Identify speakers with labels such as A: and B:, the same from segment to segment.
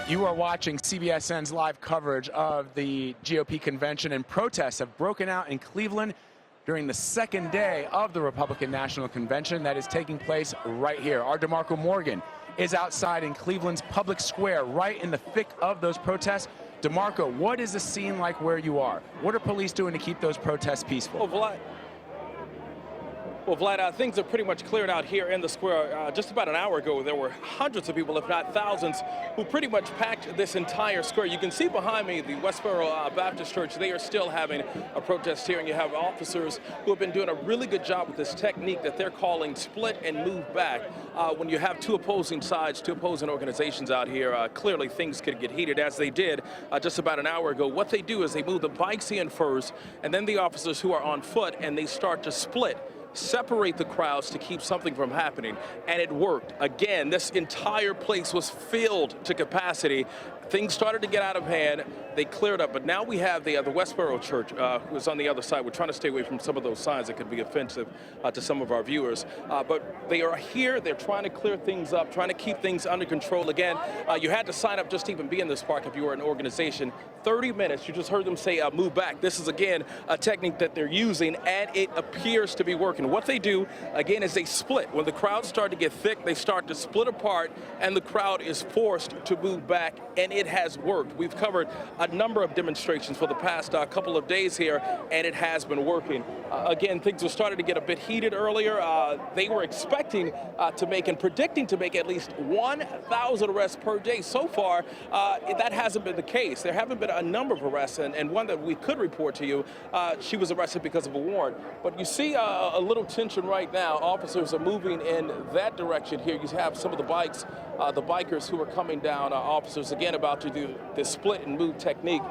A: You are watching CBSN's live coverage of the GOP convention, and protests have broken out in Cleveland during the second day of the Republican National Convention that is taking place right here. Our DeMarco Morgan is outside in Cleveland's public square, right in the thick of those protests. DeMarco, what is the scene like where you are? What are police doing to keep those protests peaceful?
B: Well, Vlad, things are pretty much cleared out here in the square. Just about an hour ago, there were hundreds of people, if not thousands, who pretty much packed this entire square. You can see behind me the Westboro Baptist Church. They are still having a protest here, and you have officers who have been doing a really good job with this technique that they're calling split and move back. When you have two opposing sides, two opposing organizations out here, clearly things could get heated, as they did just about an hour ago. What they do is they move the bikes in first, and then the officers who are on foot, and they start to split, separate the crowds to keep something from happening, and it worked. Again, this entire place was filled to capacity. Things started to get out of hand. They cleared up, but now we have the Westboro Church who's on the other side. We're trying to stay away from some of those signs that could be offensive to some of our viewers. But they are here. They're trying to clear things up, trying to keep things under control. Again, you had to sign up just to even be in this park if you were an organization. 30 minutes, you just heard them say move back. This is, again, a technique that they're using, and it appears to be working. What they do, again, is they split. When the crowds start to get thick, they start to split apart, and the crowd is forced to move back, and it has worked. We've covered a number of demonstrations for the past couple of days here, and it has been working. Again, things were starting to get a bit heated earlier. They were expecting to make and predicting to make at least 1,000 arrests per day. So far, that hasn't been the case. There haven't been a number of arrests, and one that we could report to you, she was arrested because of a warrant. But you see a little tension right now. Officers are moving in that direction here. You have some of the bikes, the bikers who are coming down, officers again about to do this split and move technique.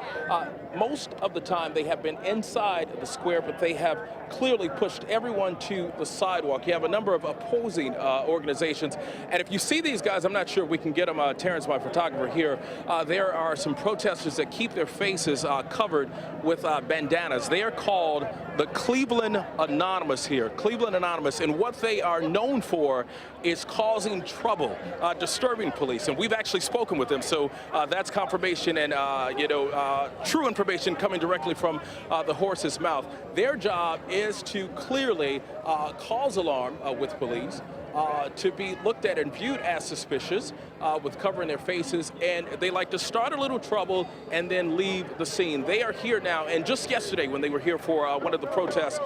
B: Most of the time they have been inside the square, but they have clearly pushed everyone to the sidewalk. You have a number of opposing organizations, and if you see these guys, I'm not sure if we can get them, Terrence, my photographer here, there are some protesters that keep their faces covered with bandanas. They are called the Cleveland Anonymous here, Cleveland Anonymous, and what they are known for is causing trouble, disturbing police, and we've actually spoken with them, so that's confirmation and true information coming directly from the horse's mouth. Their job is to clearly cause alarm with police, to be looked at and viewed as suspicious with covering their faces, and they like to start a little trouble and then leave the scene. They are here now, and just yesterday when they were here for one of the protests,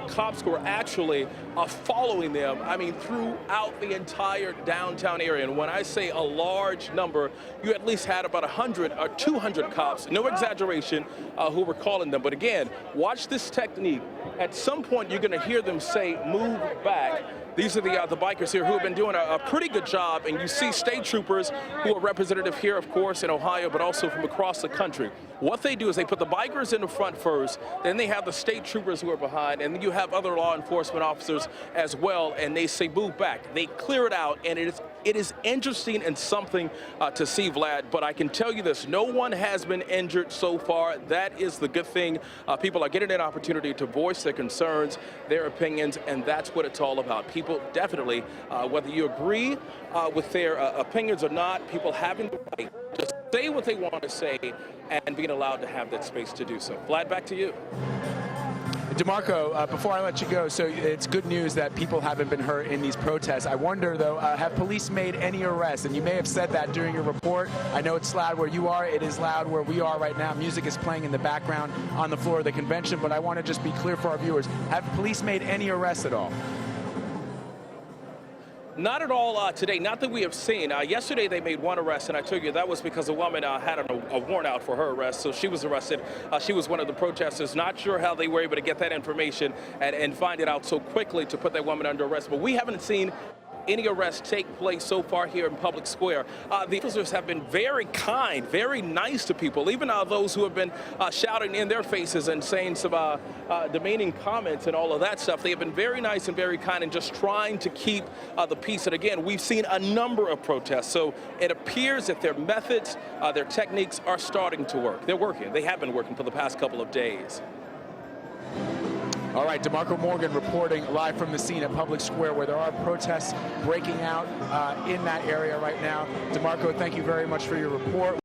B: cops were actually following them, I mean, throughout the entire downtown area. And when I say a large number, you at least had about 100 or 200 cops, no exaggeration, who were calling them. But again, watch this technique. At some point, you're going to hear them say, move back. These are the bikers here who have been doing a pretty good job, and you see state troopers who are representative here, of course, in Ohio, but also from across the country. What they do is they put the bikers in the front first, then they have the state troopers who are behind, and then you have other law enforcement officers as well, and they say move back. They clear it out, and it is interesting and something to see, Vlad, but I can tell you this, no one has been injured so far. That is the good thing. People are getting an opportunity to voice their concerns, their opinions, and that's what it's all about. People definitely, whether you agree with their opinions or not, people having the right to say what they want to say and being allowed to have that space to do so. Vlad, back to you.
A: DeMarco, before I let you go, so it's good news that people haven't been hurt in these protests. I wonder, though, have police made any arrests? And you may have said that during your report. I know it's loud where you are. It is loud where we are right now. Music is playing in the background on the floor of the convention. But I want to just be clear for our viewers. Have police made any arrests at all?
B: Not at all today, not that we have seen. Yesterday they made one arrest, and I told you that was because a woman had a warrant out for her arrest, so she was arrested. She was one of the protesters. Not sure how they were able to get that information and find it out so quickly to put that woman under arrest. But we haven't seen any arrests take place so far here in Public Square. The officers have been very kind, very nice to people, even those who have been shouting in their faces and saying some demeaning comments and all of that stuff. They have been very nice and very kind and just trying to keep the peace. And again, we've seen a number of protests, so it appears that their methods, their techniques are starting to work. They're working. They have been working for the past couple of days.
A: All right, DeMarco Morgan reporting live from the scene at Public Square, where there are protests breaking out in that area right now. DeMarco, thank you very much for your report.